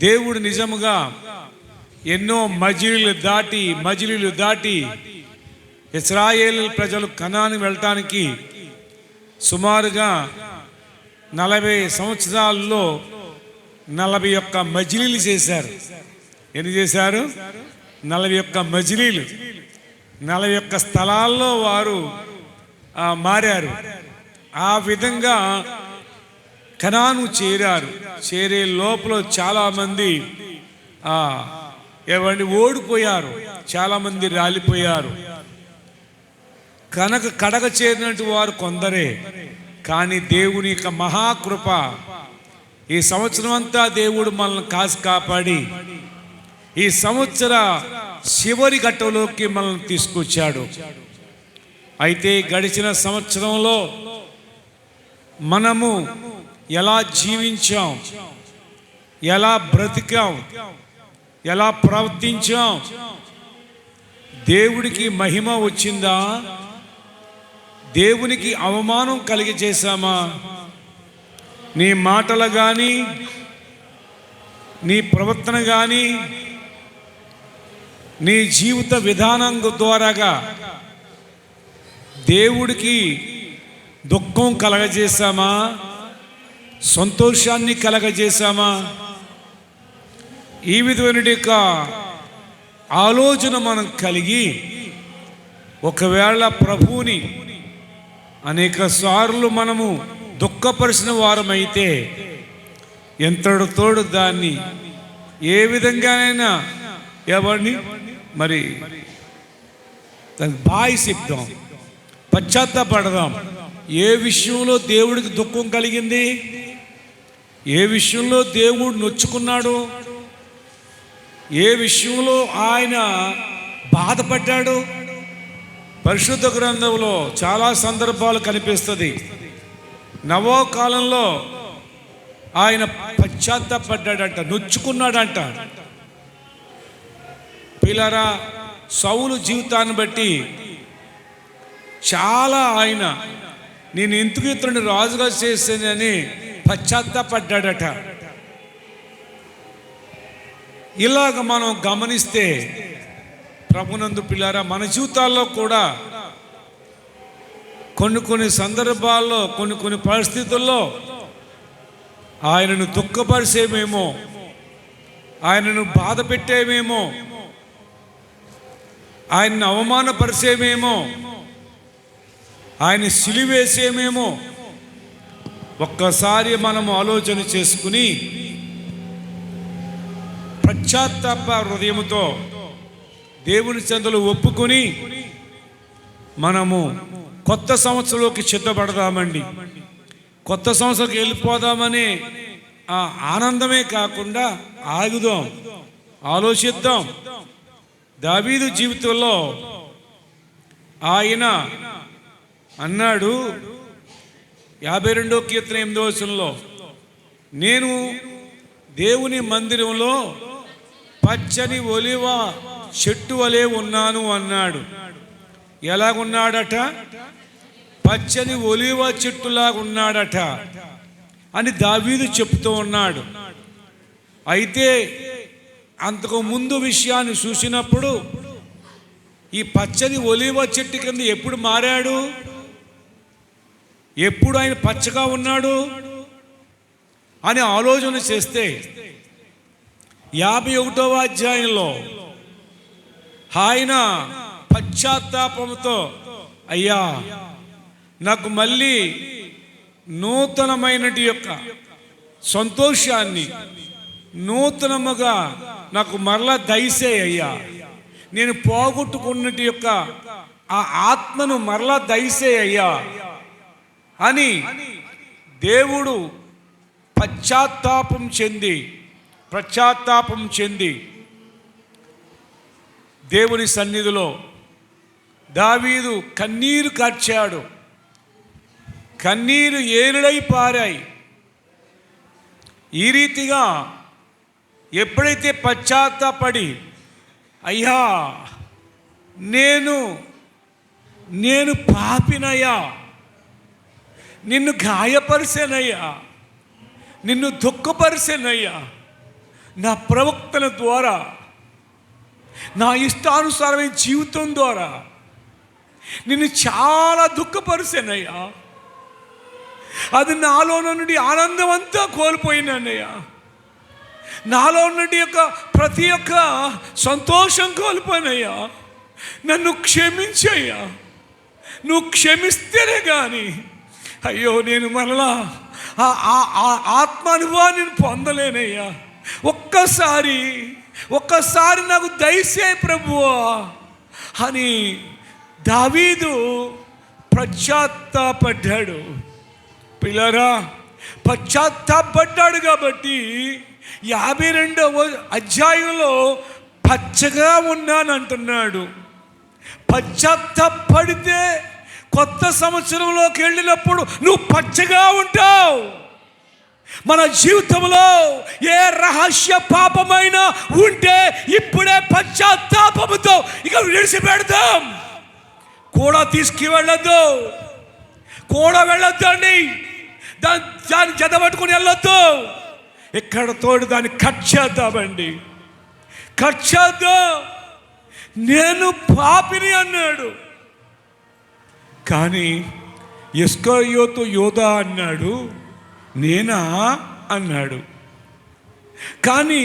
దేవుడు నిజముగా ఎన్నో మజిలీలు దాటి ఇశ్రాయేలు ప్రజలు కనాను వెళ్ళటానికి సుమారుగా 40 సంవత్సరాల్లో 41 మజిలీలు చేశారు. ఎన్ని చేశారు? 41 మజిలీలు. 41 స్థలాల్లో వారు మారారు. ఆ విధంగా కనాను చేరారు. చేరే లోపల చాలామంది ఓడిపోయారు, చాలామంది రాలిపోయారు. కడగ చేరినట్టు వారు కొందరే. కానీ దేవుని యొక్క మహాకృప ఈ సంవత్సరం అంతా దేవుడు మనల్ని కాసి కాపాడి ఈ సంవత్సర చివరి ఘట్టంలోకి మనల్ని తీసుకొచ్చాడు. అయితే గడిచిన సంవత్సరంలో మనము ఎలా జీవించాం, ఎలా బ్రతికాం, ఎలా ప్రవర్తించాం, దేవుడికి మహిమ వచ్చిందా, దేవునికి అవమానం కలిగజేశామా? నీ మాటలు కానీ, నీ ప్రవర్తన కానీ, నీ జీవిత విధానం ద్వారాగా దేవుడికి దుఃఖం కలగజేశామా, సంతోషాన్ని కలగజేశామా? ఈ విధమైన ఆలోచన మనం కలిగి ఒకవేళ ప్రభువుని అనేక సార్లు మనము దుఃఖపరిచిన వారమైతే ఎంతటితోడు దాన్ని ఏ విధంగానైనా ఎవరిని మరి దానికి బాయి చెప్దాం, పశ్చాత్తాపడదాం. ఏ విషయంలో దేవుడికి దుఃఖం కలిగింది, ఏ విషయంలో దేవుడు నొచ్చుకున్నాడు, ఏ విషయంలో ఆయన బాధపడ్డాడు? పరిశుద్ధ గ్రంథంలో చాలా సందర్భాలు కనిపిస్తుంది. నవో కాలంలో ఆయన పశ్చాత్తాపడ్డాడంట, నొచ్చుకున్నాడంట. పిల్లరా, సౌలు జీవితాన్ని బట్టి చాలా ఆయన నేను ఎందుకు ఇతరుని రాజుగా చేశానని పశ్చాత్తాపడ్డాడట. ఇలాగ మనం గమనిస్తే ప్రభునందు పిల్లారా, మన జీవితాల్లో కూడా కొన్ని సందర్భాల్లో కొన్ని పరిస్థితుల్లో ఆయనను దుఃఖపరిచేమేమో, ఆయనను బాధ పెట్టేమేమో, ఆయన్ని అవమానపరిచేమేమో, ఆయన సిలివేసేమేమో. ఒక్కసారి మనము ఆలోచన చేసుకుని పశ్చాత్తాప హృదయముతో దేవుని చెంతలో ఒప్పుకొని మనము కొత్త సంవత్సరంలోకి సిద్ధపడదామండి. కొత్త సంవత్సరంకి వెళ్ళిపోదామని ఆ ఆనందమే కాకుండా ఆగుదాం, ఆలోచిద్దాం. దావీదు జీవితంలో ఆయన అన్నాడు 52వ కీర్తన 8వ వచనంలో, నేను దేవుని మందిరంలో పచ్చని ఒలివ చెట్టు వలె ఉన్నాను అన్నాడు. ఎలాగున్నాడట? పచ్చని ఒలివ చెట్టులాగా ఉన్నాడట అని దావీదు చెప్తూ ఉన్నాడు. అయితే అంతకు ముందు విషయాన్ని చూసినప్పుడు ఈ పచ్చని ఒలివ చెట్టు కింద ఎప్పుడు మారాడు, ఎప్పుడు ఆయన పచ్చగా ఉన్నాడు అని ఆలోచన చేస్తే 51వ అధ్యాయంలో ఆయన పశ్చాత్తాపంతో, అయ్యా నాకు మళ్ళీ నూతనమైనటి యొక్క సంతోషాన్ని నూతనముగా నాకు మరలా దయచేయి అయ్యా, నేను పోగొట్టుకున్నటి యొక్క ఆ ఆత్మను మరలా దయచేయి అయ్యా అని దేవుడు పశ్చాత్తాపం చెంది దేవుని సన్నిధిలో దావీదు కన్నీరు కార్చాడు. కన్నీరు ఏరులై పారాయి. ఈ రీతిగా ఎప్పుడైతే పశ్చాత్తాపడి, అయ్యా నేను పాపినయ్యా, నిన్ను గాయపరిచానయ్యా, నిన్ను దుఃఖపరిచానయ్యా, నా ప్రవక్తల ద్వారా, నా ఇష్టానుసారమైన జీవితం ద్వారా నిన్ను చాలా దుఃఖపరిచానయ్యా. అది నాలో నుండి ఆనందం అంతా కోల్పోయినానయ్యా. నాలో నుండి ప్రతి ఒక్క సంతోషం కోల్పోయినయ్యా. నన్ను క్షమించయ్యా. నువ్వు క్షమిస్తేనే కానీ అయ్యో నేను మరలా ఆ ఆత్మానుభవాన్ని పొందలేనయ్యా. ఒక్కసారి నాకు దయచేయి ప్రభువా అని దావీదు పశ్చాత్తాపడ్డాడు. పిల్లరా, పశ్చాత్తాపడ్డాడు కాబట్టి 52వ అధ్యాయంలో పచ్చగా ఉన్నానంటున్నాడు. పశ్చాత్తాపడితే కొత్త సంవత్సరంలోకి వెళ్ళినప్పుడు నువ్వు పచ్చగా ఉంటావు. మన జీవితంలో ఏ రహస్య పాపమైనా ఉంటే ఇప్పుడే పశ్చాత్తాపముతో ఇక విడిచిపెడతాం. కూడా తీసుకువెళ్ళొద్దు, కూడా వెళ్ళొద్దండి. దాన్ని జతపట్టుకుని వెళ్ళొద్దు. ఇక్కడ తోడు దాన్ని కట్ చేద్దామండి, కట్ చేద్దాం. నేను పాపిని అన్నాడు, కానీ ఇస్కరియోతు యోధా అన్నాడు నేనా అన్నాడు. కానీ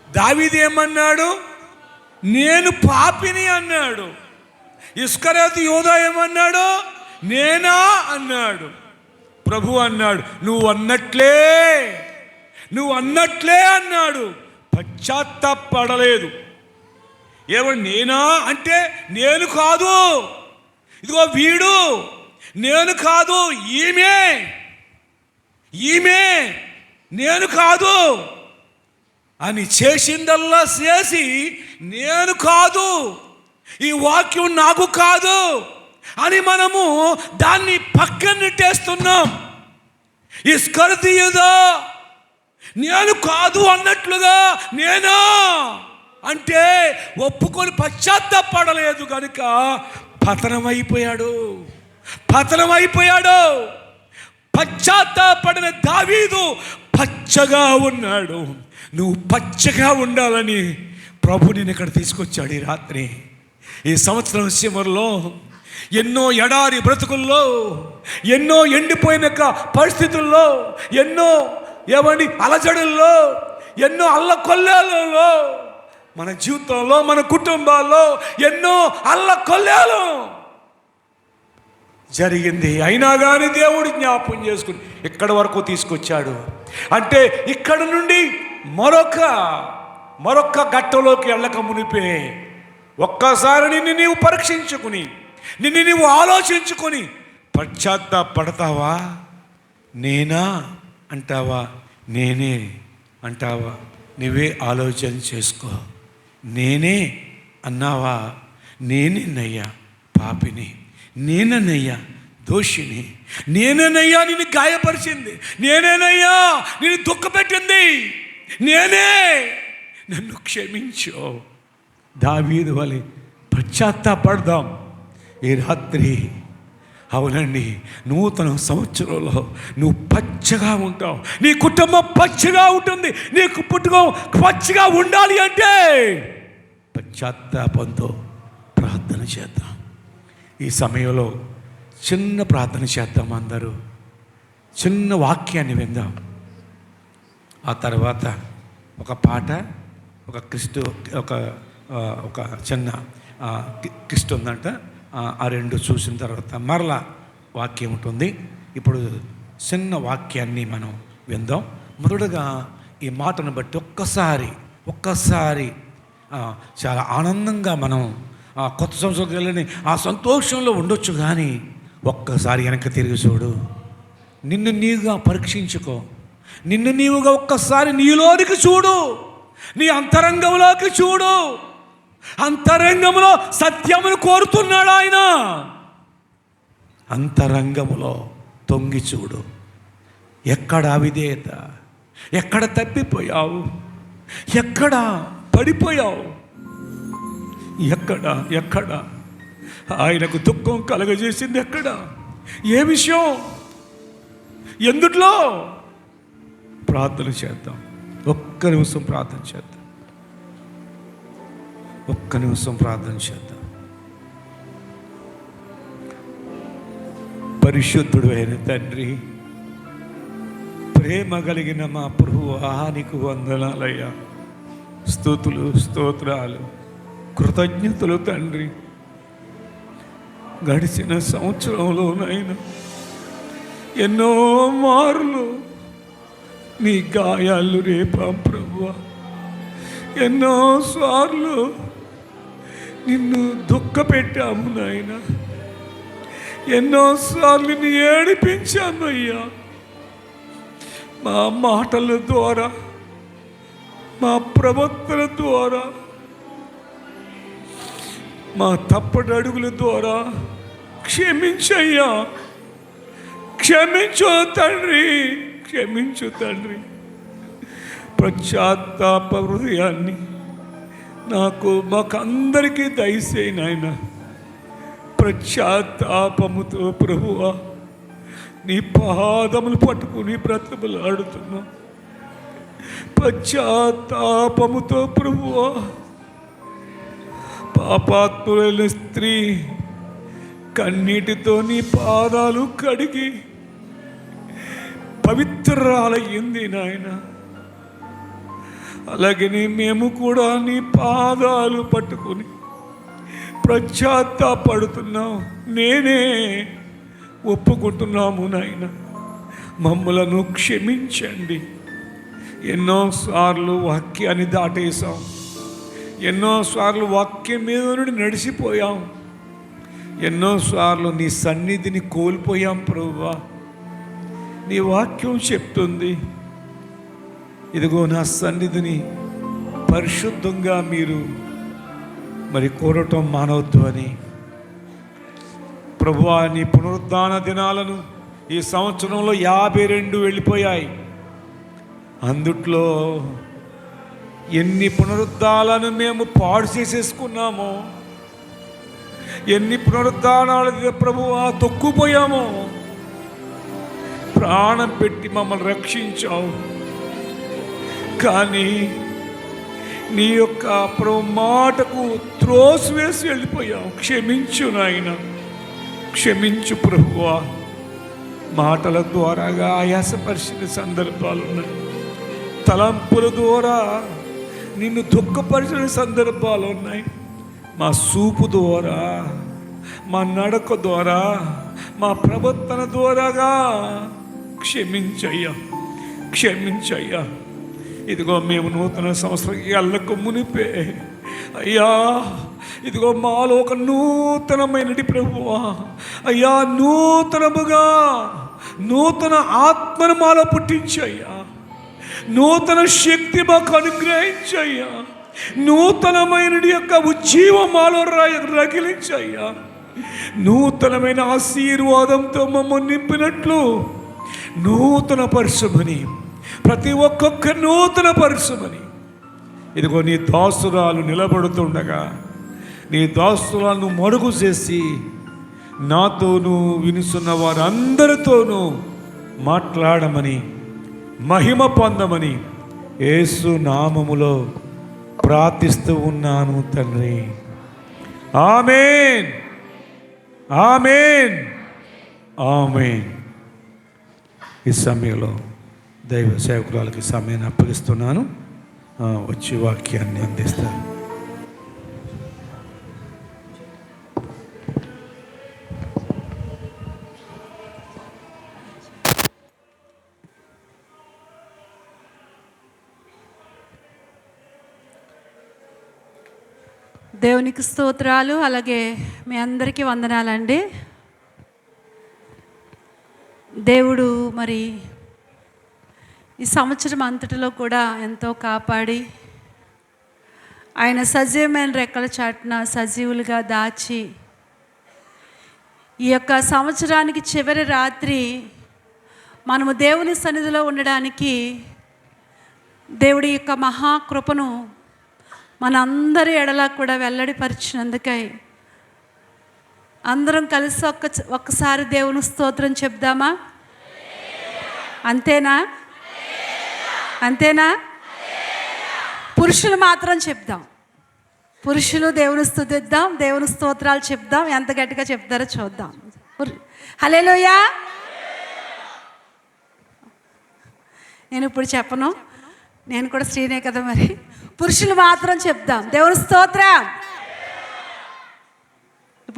దావీదు ఏమన్నాడు? నేను పాపిని అన్నాడు. ఇస్కరియోతు యోధా ఏమన్నాడు? నేనా అన్నాడు. ప్రభు అన్నాడు నువ్వు అన్నట్లే అన్నాడు. పశ్చాత్తాపడలేదు. ఏమన్నా నేనా అంటే నేను కాదు, ఇదిగో వీడు, నేను కాదు, ఈమె నేను కాదు అని చేసిందల్లా చేసి నేను కాదు, ఈ వాక్యం నాకు కాదు అని మనము దాన్ని పక్కన నెట్టేస్తున్నాం. ఇస్కరియోతు నేను కాదు అన్నట్లుగా నేనా అంటే ఒప్పుకొని పశ్చాత్తాపడలేదు కనుక పతనమైపోయాడు. పశ్చాత్తాపడిన దావీదు పచ్చగా ఉన్నాడు. నువ్వు పచ్చగా ఉండాలని ప్రభు నేను ఇక్కడ తీసుకొచ్చాడు. ఈ రాత్రి, ఈ సంవత్సరం చివరిలో ఎన్నో ఎడారి బ్రతుకుల్లో, ఎన్నో ఎండిపోయిన పరిస్థితుల్లో, ఎన్నో అలజడుల్లో, ఎన్నో అల్లకొల్లాలలో, మన జీవితంలో, మన కుటుంబాల్లో ఎన్నో అల్లకొల్లాలు జరిగింది. అయినా కానీ దేవుడు జ్ఞాపకం చేసుకుని ఇక్కడి వరకు తీసుకొచ్చాడు. అంటే ఇక్కడ నుండి మరొక ఘట్టంలోకి వెళ్ళక మునిపే ఒక్కసారి నిన్ను నీవు పరీక్షించుకుని, నిన్ను నీవు ఆలోచించుకొని పశ్చాత్తాపడతావా? నేనా అంటావా? నేనే అంటావా? నువ్వే ఆలోచన చేసుకో. నేనే అన్నావా? నేనేనయ్యా పాపిని, నేనేనయ్యా దోషిని, నేనేనయ్యా నిన్ను గాయపరిచింది, నేనేనయ్యా నిన్ను దుఃఖపెట్టింది, నేనే, నన్ను క్షమించు. దావీదు వలె పశ్చాత్తాపడదాం ఈ రాత్రి. అవునండి, నూతన సంవత్సరంలో నువ్వు పచ్చగా ఉంటావు, నీ కుటుంబం పచ్చగా ఉంటుంది. నీకు పచ్చగా ఉండాలి అంటే పశ్చాత్తాపంతో ప్రార్థన చేద్దాం. ఈ సమయంలో చిన్న ప్రార్థన చేద్దాం. అందరూ చిన్న వాక్యాన్ని విందాం. ఆ తర్వాత ఒక పాట, ఒక చిన్న క్రిస్ట్ ఉందంట. ఆ రెండు చూసిన తర్వాత మరలా వాక్యం ఉంటుంది. ఇప్పుడు చిన్న వాక్యాన్ని మనం విందాం. మొదటగా ఈ మాటను బట్టి ఒక్కసారి చాలా ఆనందంగా మనం కొత్త సంవత్సరం వెళ్ళని ఆ సంతోషంలో ఉండొచ్చు. కానీ ఒక్కసారి వెనక్కి తిరిగి చూడు, నిన్ను నీవుగా పరీక్షించుకో, నిన్ను నీవుగా ఒక్కసారి నీలోనికి చూడు, నీ అంతరంగంలోకి చూడు. అంతరంగంలో సత్యమును కోరుతున్నాడు ఆయన. అంతరంగములో తొంగి చూడు. ఎక్కడ అవిధేయత, ఎక్కడ తప్పిపోయావు, ఎక్కడ పడిపోయావు, ఎక్కడ ఆయనకు దుఃఖం కలగజేసింది, ఎక్కడ, ఏ విషయం, ఎందుట్లో ప్రార్థన చేద్దాం. ఒక్క నిమిషం ప్రార్థన చేద్దాం. ఒక్క నిమిషం ప్రార్థన చేద్దాం. పరిశుద్ధుడు అయిన తండ్రి, ప్రేమ కలిగిన మా ప్రభువా, నీకు వందనాలయ్యా. స్తుతులు, స్తోత్రాలు, కృతజ్ఞతలు తండ్రి. గడిచిన సంవత్సరంలోనైనా ఎన్నో మార్లు నీ గాయాలు రేపాం ప్రభువా. ఎన్నోసార్లు నిన్ను దుఃఖపెట్టాము నాయన. ఎన్నోసార్లు నీ ఏడిపించామయ్యా. మా మాటల ద్వారా, మా ప్రవర్తన ద్వారా, మా తప్పటి అడుగుల ద్వారా క్షమించయ్యా. క్షమించు తండ్రి, క్షమించు తండ్రి. పశ్చాత్తాప హృదయాన్ని మాకందరికీ దయచేయి నాయన. పశ్చాత్తాపముతో ప్రభువా నీ పాదములు పట్టుకుని బ్రతుకులాడుతున్నాం. పశ్చాత్తాపముతో ప్రభువా పాపాత్ములైన స్త్రీ కన్నీటితో నీ పాదాలు కడిగి పవిత్రాలయ్యింది నాయన. అలాగనే మేము కూడా నీ పాదాలు పట్టుకుని పశ్చాత్తాపడుతున్నాం. నేనే ఒప్పుకుంటున్నాము నాయన. మమ్మలను క్షమించండి. ఎన్నోసార్లు వాక్యాన్ని దాటేశాం. ఎన్నోసార్లు వాక్యం మీద నుండి నడిచిపోయాం. ఎన్నోసార్లు నీ సన్నిధిని కోల్పోయాం ప్రభువా. నీ వాక్యం చెప్తుంది, ఇదిగో నా సన్నిధిని పరిశుద్ధంగా మీరు కోరటం మానవద్దు అని. ప్రభువా, నీ పునరుద్ధాన దినాలను ఈ సంవత్సరంలో 52 వెళ్ళిపోయాయి. అందుట్లో ఎన్ని పునరుద్ధాలను మేము పాడు చేసేసుకున్నామో, ఎన్ని పునరుద్ధానాలు ప్రభువా తొక్కుపోయామో. ప్రాణం పెట్టి మమ్మల్ని రక్షించావు, కానీ నీ యొక్క మాటకు త్రోసివేసి వెళ్ళిపోయావు. క్షమించు నాయన, క్షమించు ప్రభువా. మాటల ద్వారాగా ఆయాసపరిచిన సందర్భాలు ఉన్నాయి. తలంపుల ద్వారా నిన్ను దుఃఖపరిచిన సందర్భాలు ఉన్నాయి. మా చూపు ద్వారా, మా నడక ద్వారా, మా ప్రవర్తన ద్వారాగా క్షమించయ్యా, క్షమించయ్యా. ఇదిగో మేము నూతన సంవత్సరానికి వెళ్ళక మునిపే అయ్యా, ఇదిగో మాలో ఒక నూతనమైనటి ప్రభువా అయ్యా, నూతనముగా నూతన ఆత్మను మాలో పుట్టించయ్యా. నూతన శక్తి మాకు అనుగ్రహించయ్యా. నూతనమైనటి యొక్క ఉజ్జీవం మాలో రగిలించయ్యా. నూతనమైన ఆశీర్వాదంతో మమ్మల్ని నింపినట్లు నూతన పరచమని, ప్రతి ఒక్కొక్క నూతన పరచమని. ఇదిగో నీ దాసురాలు నిలబడుతుండగా నీ దాసురాలను మరుగు చేసి నాతోనూ వినుసున్న వారందరితోనూ మాట్లాడమని, మహిమ పొందమని యేసు నామములో ప్రార్థిస్తూ ఉన్నాను తండ్రి. ఆమేన్, ఆమేన్, ఆమేన్. ఈ సమయంలో దైవ సేవకురాలకి సమయాన్ని అప్పగిస్తున్నాను. వచ్చి వాక్యాన్ని అందిస్తారు. దేవునికి స్తోత్రాలు. అలాగే మీ అందరికీ వందనాలండి. దేవుడు మరి ఈ సంవత్సరం అంతటిలో కూడా ఎంతో కాపాడి ఆయన సజీవమైన రెక్కల చాటున సజీవులుగా దాచి ఈ యొక్క సంవత్సరానికి చివరి రాత్రి మనము దేవుని సన్నిధిలో ఉండడానికి దేవుడి యొక్క మహాకృపను మనందరి ఎడలా కూడా వెల్లడిపరిచినందుకై అందరం కలిసి ఒక్కసారి దేవుని స్తోత్రం చెప్దామా? అంతేనా? అంతేనా? పురుషులు మాత్రం చెప్దాం. పురుషులు దేవుని స్తుతిద్దాం, దేవుని స్తోత్రాలు చెప్దాం. ఎంత గట్టిగా చెప్తారో చూద్దాం. హల్లెలూయా. నేను ఇప్పుడు చెప్పను, నేను కూడా స్త్రీనే కదా మరి. పురుషులు మాత్రం చెప్దాం దేవుని స్తోత్రం.